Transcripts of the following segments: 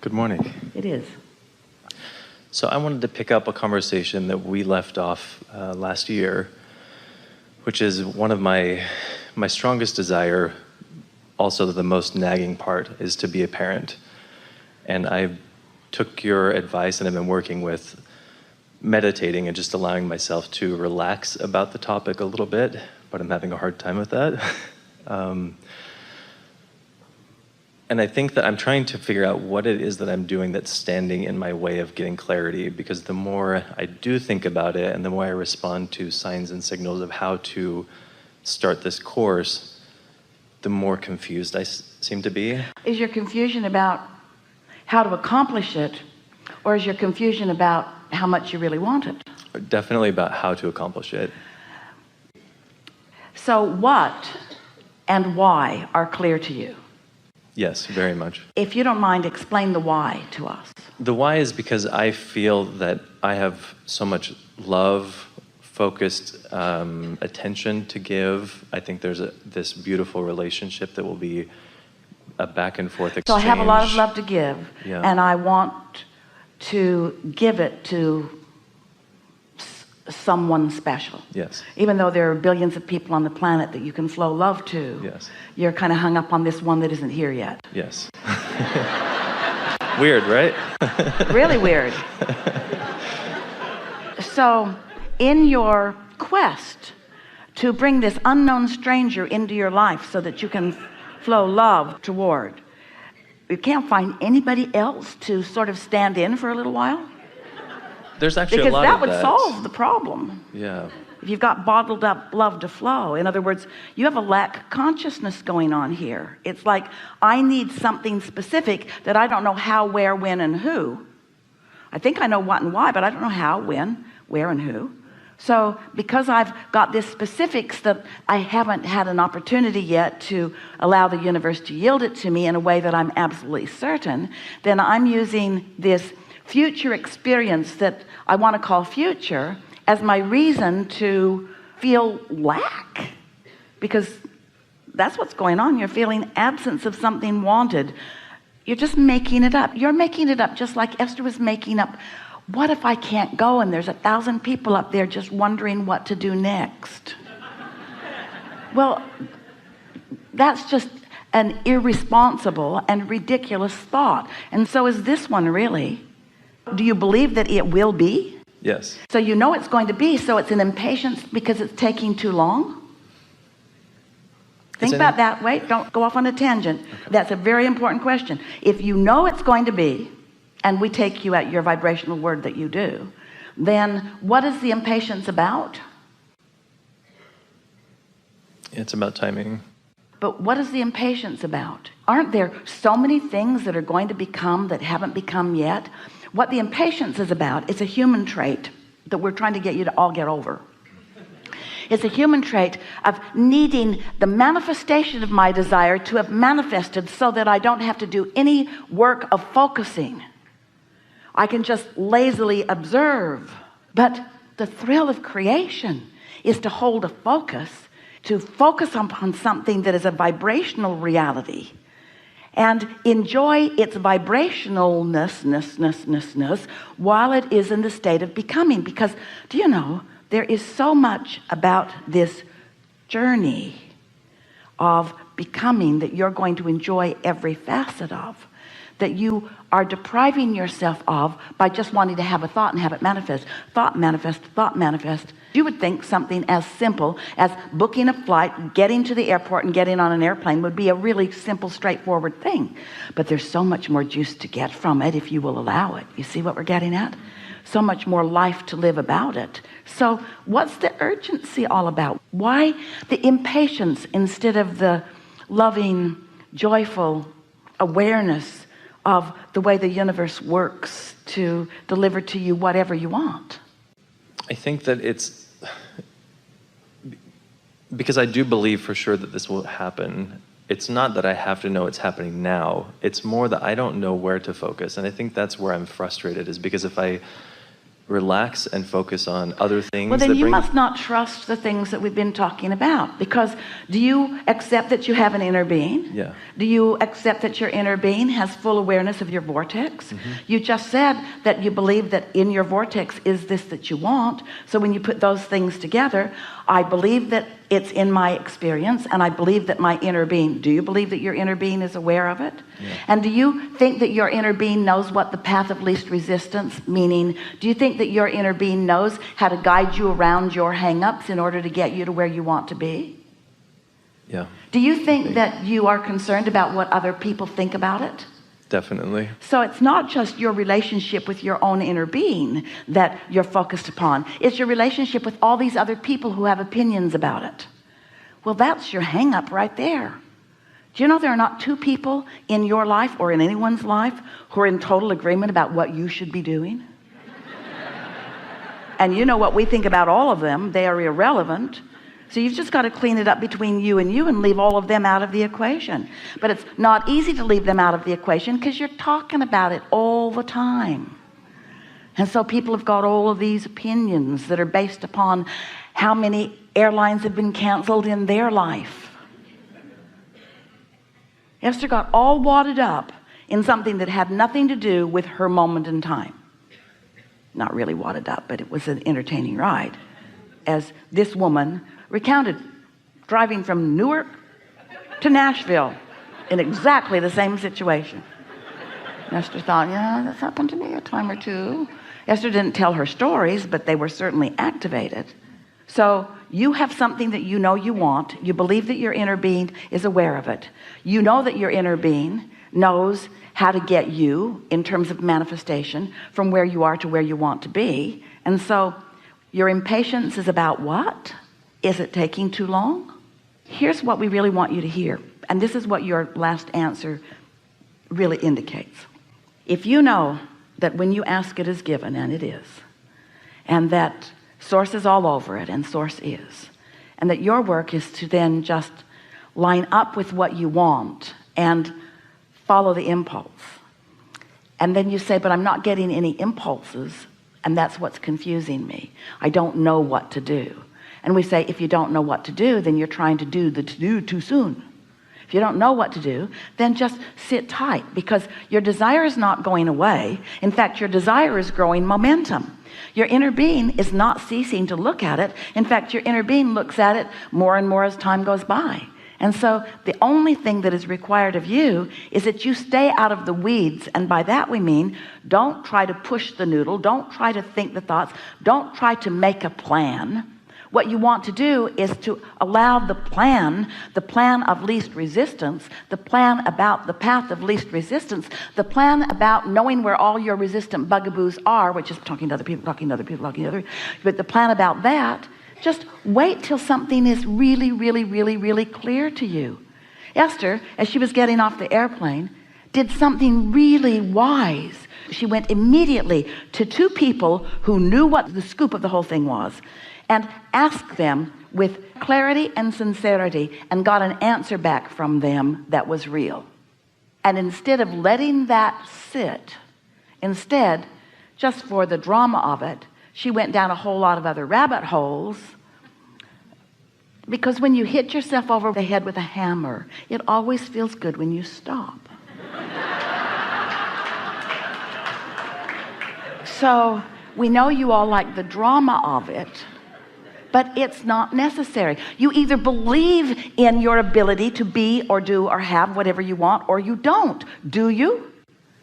Good morning. It is. So I wanted to pick up a conversation that we left off last year, which is one of my strongest desire, also the most nagging part, is to be a parent. And I took your advice and I've been working with meditating and just allowing myself to relax about the topic a little bit, but I'm having a hard time with that. And I think that I'm trying to figure out what it is that I'm doing that's standing in my way of getting clarity, because the more I do think about it and the more I respond to signs and signals of how to start this course, the more confused I seem to be. Is your confusion about how to accomplish it, or is your confusion about how much you really want it? Definitely about how to accomplish it. So what and why are clear to you? Yes, very much. If you don't mind, explain the why to us. The why is because I feel that I have so much love, focused attention to give. I think there's this beautiful relationship that will be a back and forth exchange. So I have a lot of love to give, yeah. And I want to give it to someone special. Yes. Even though there are billions of people on the planet that you can flow love to, yes. You're kind of hung up on this one that isn't here yet. Yes. Weird, right? Really weird. So in your quest to bring this unknown stranger into your life so that you can flow love toward, you can't find anybody else to sort of stand in for a little while? There's actually because a lot that of would that. solve the problem. Yeah. If you've got bottled up love to flow, in other words, you have a lack consciousness going on here. It's like, I need something specific that I don't know how, where, when, and who. I think I know what and why, but I don't know how, when, where, and who. So because I've got this specifics that I haven't had an opportunity yet to allow the universe to yield it to me in a way that I'm absolutely certain, then I'm using this future experience that I want to call future as my reason to feel lack, because that's what's going on. You're feeling absence of something wanted. You're just making it up. You're making it up just like Esther was making up, what if I can't go and there's 1,000 people up there just wondering what to do next? Well, that's just an irresponsible and ridiculous thought. And so is this one, really. Do you believe that it will be? Yes. So you know it's going to be, so it's an impatience because it's taking too long? Think about that. Wait, don't go off on a tangent. Okay. That's a very important question. If you know it's going to be, and we take you at your vibrational word that you do, then what is the impatience about? It's about timing. But what is the impatience about? Aren't there so many things that are going to become that haven't become yet? What the impatience is about, it's a human trait that we're trying to get you to all get over. It's a human trait of needing the manifestation of my desire to have manifested so that I don't have to do any work of focusing. I can just lazily observe. But the thrill of creation is to hold a focus, to focus upon something that is a vibrational reality and enjoy its vibrationalness while it is in the state of becoming. Because do you know, there is so much about this journey of becoming that you're going to enjoy every facet of, that you are depriving yourself of by just wanting to have a thought and have it manifest. Thought manifest, thought manifest. You would think something as simple as booking a flight, getting to the airport and getting on an airplane would be a really simple, straightforward thing. But there's so much more juice to get from it if you will allow it. You see what we're getting at? So much more life to live about it. So what's the urgency all about? Why the impatience instead of the loving, joyful awareness of the way the universe works to deliver to you whatever you want? I think that it's because I do believe for sure that this will happen. It's not that I have to know it's happening now. It's more that I don't know where to focus. And I think that's where I'm frustrated, is because if I relax and focus on other things. Well, then you must not trust the things that we've been talking about, because do you accept that you have an inner being? Yeah. Do you accept that your inner being has full awareness of your vortex? You just said that you believe that in your vortex is this that you want. So when you put those things together, I believe that it's in my experience, and I believe that my inner being, do you believe that your inner being is aware of it? Yeah. And do you think that your inner being knows what the path of least resistance, meaning, do you think that your inner being knows how to guide you around your hang-ups in order to get you to where you want to be? Yeah. Do you think that you are concerned about what other people think about it? Definitely. So it's not just your relationship with your own inner being that you're focused upon. It's your relationship with all these other people who have opinions about it. Well, that's your hang up right there. Do you know there are not two people in your life or in anyone's life who are in total agreement about what you should be doing? And you know what we think about all of them, they are irrelevant. So you've just got to clean it up between you and leave all of them out of the equation. But it's not easy to leave them out of the equation because you're talking about it all the time. And so people have got all of these opinions that are based upon how many airlines have been canceled in their life. Esther got all wadded up in something that had nothing to do with her moment in time. Not really wadded up, but it was an entertaining ride. As this woman recounted driving from Newark to Nashville in exactly the same situation. Esther thought, yeah, that's happened to me a time or two. Esther didn't tell her stories, but they were certainly activated. So you have something that you know you want. You believe that your inner being is aware of it. You know that your inner being knows how to get you in terms of manifestation from where you are to where you want to be. And so your impatience is about what? Is it taking too long? Here's what we really want you to hear. And this is what your last answer really indicates. If you know that when you ask it is given, and it is, and that source is all over it, and source is, and that your work is to then just line up with what you want and follow the impulse. And then you say, but I'm not getting any impulses, and that's what's confusing me. I don't know what to do. And we say, if you don't know what to do, then you're trying to do the to-do too soon. If you don't know what to do, then just sit tight, because your desire is not going away. In fact, your desire is growing momentum. Your inner being is not ceasing to look at it. In fact, your inner being looks at it more and more as time goes by. And so the only thing that is required of you is that you stay out of the weeds. And by that we mean, don't try to push the noodle. Don't try to think the thoughts. Don't try to make a plan. What you want to do is to allow the plan of least resistance, the plan about the path of least resistance, the plan about knowing where all your resistant bugaboos are, which is talking to other people, but the plan about that, just wait till something is really, really, really, really clear to you. Esther, as she was getting off the airplane, did something really wise. She went immediately to two people who knew what the scoop of the whole thing was, and asked them with clarity and sincerity, and got an answer back from them that was real. And instead of letting that sit, instead, just for the drama of it, she went down a whole lot of other rabbit holes, because when you hit yourself over the head with a hammer, it always feels good when you stop. So we know you all like the drama of it, but it's not necessary. You either believe in your ability to be or do or have whatever you want, or you don't. Do you?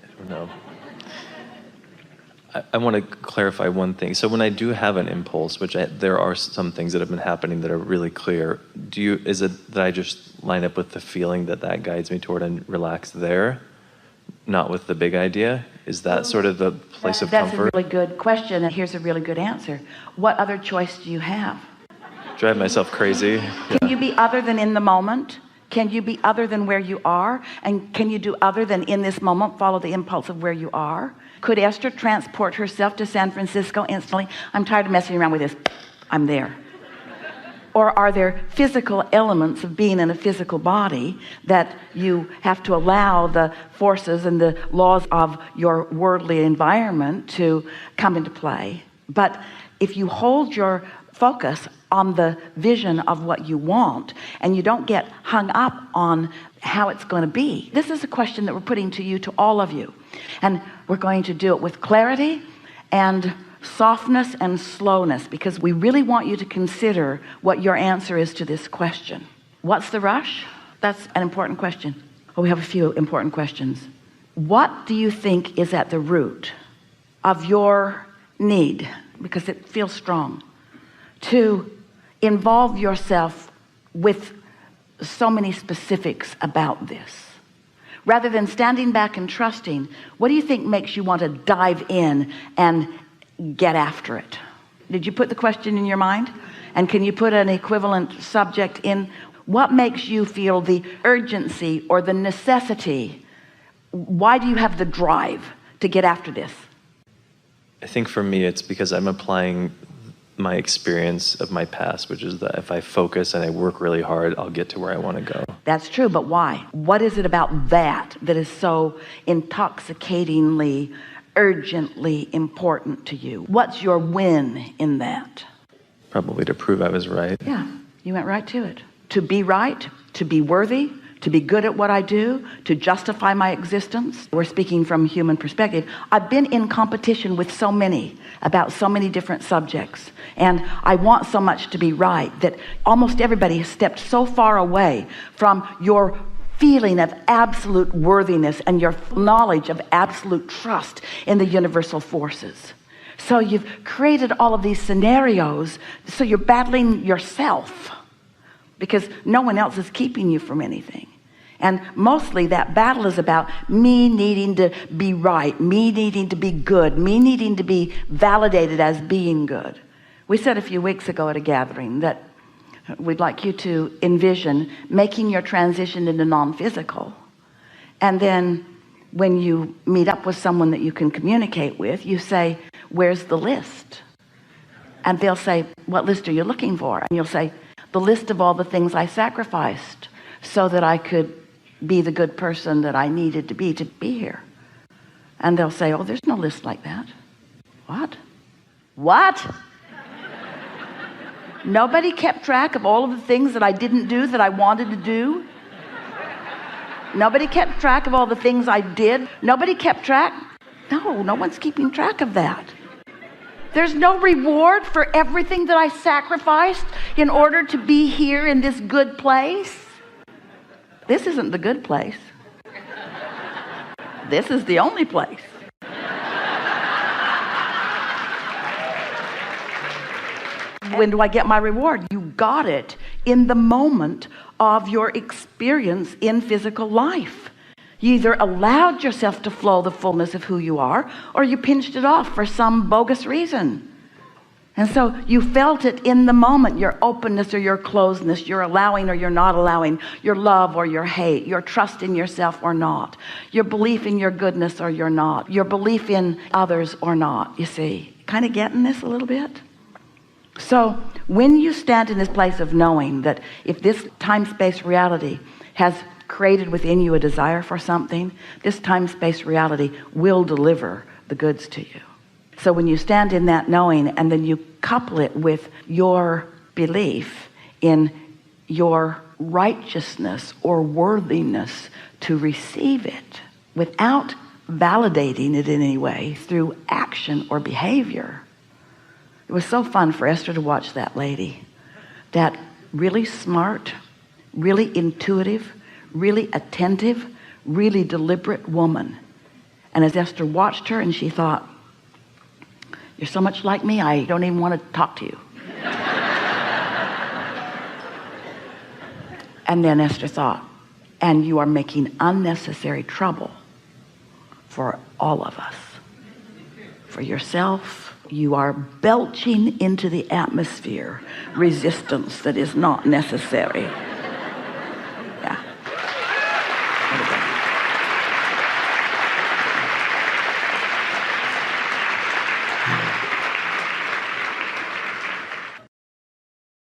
I don't know. I want to clarify one thing. So when I do have an impulse, there are some things that have been happening that are really clear, is it that I just line up with the feeling that guides me toward and relax there, not with the big idea? Is that sort of the place of comfort? That's a really good question, and here's a really good answer. What other choice do you have? Drive myself crazy. Can you be other than in the moment? Can you be other than where you are? And can you do other than in this moment, follow the impulse of where you are? Could Esther transport herself to San Francisco instantly? I'm tired of messing around with this. I'm there. Or are there physical elements of being in a physical body that you have to allow the forces and the laws of your worldly environment to come into play? But if you hold your focus on the vision of what you want and you don't get hung up on how it's going to be, this is a question that we're putting to you, to all of you, and we're going to do it with clarity and softness and slowness, because we really want you to consider what your answer is to this question. What's the rush? That's an important question. Well, we have a few important questions. What do you think is at the root of your need, because it feels strong, to involve yourself with so many specifics about this? Rather than standing back and trusting, what do you think makes you want to dive in and get after it? Did you put the question in your mind? And can you put an equivalent subject in? What makes you feel the urgency or the necessity? Why do you have the drive to get after this? I think for me, it's because I'm applying my experience of my past, which is that if I focus and I work really hard, I'll get to where I want to go. That's true, but why? What is it about that that is so intoxicatingly, urgently important to you? What's your win in that? Probably to prove I was right. Yeah, you went right to it. To be right, to be worthy, to be good at what I do, to justify my existence. We're speaking from a human perspective. I've been in competition with so many about so many different subjects, and I want so much to be right that almost everybody has stepped so far away from your feeling of absolute worthiness and your knowledge of absolute trust in the universal forces. So you've created all of these scenarios, so you're battling yourself because no one else is keeping you from anything. And mostly that battle is about me needing to be right, me needing to be good, me needing to be validated as being good. We said a few weeks ago at a gathering that we'd like you to envision making your transition into non-physical. And then when you meet up with someone that you can communicate with, you say, where's the list? And they'll say, what list are you looking for? And you'll say, the list of all the things I sacrificed so that I could be the good person that I needed to be here. And they'll say, oh, there's no list like that. What? Nobody kept track of all of the things that I didn't do that I wanted to do? Nobody kept track of all the things I did? Nobody kept track? No one's keeping track of that. There's no reward for everything that I sacrificed in order to be here in this good place. This isn't the good place. This is the only place. When do I get my reward? You got it in the moment of your experience in physical life. You either allowed yourself to flow the fullness of who you are, or you pinched it off for some bogus reason. And so you felt it in the moment, your openness or your closedness, your allowing or your not allowing, your love or your hate, your trust in yourself or not, your belief in your goodness or you're not, your belief in others or not. You see, kind of getting this a little bit? So when you stand in this place of knowing that if this time-space reality has created within you a desire for something, this time-space reality will deliver the goods to you. So when you stand in that knowing and then you couple it with your belief in your righteousness or worthiness to receive it without validating it in any way through action or behavior. It was so fun for Esther to watch that lady, that really smart, really intuitive, really attentive, really deliberate woman. And as Esther watched her and she thought, you're so much like me, I don't even want to talk to you. And then Esther thought, and you are making unnecessary trouble for all of us. For yourself, you are belching into the atmosphere resistance that is not necessary.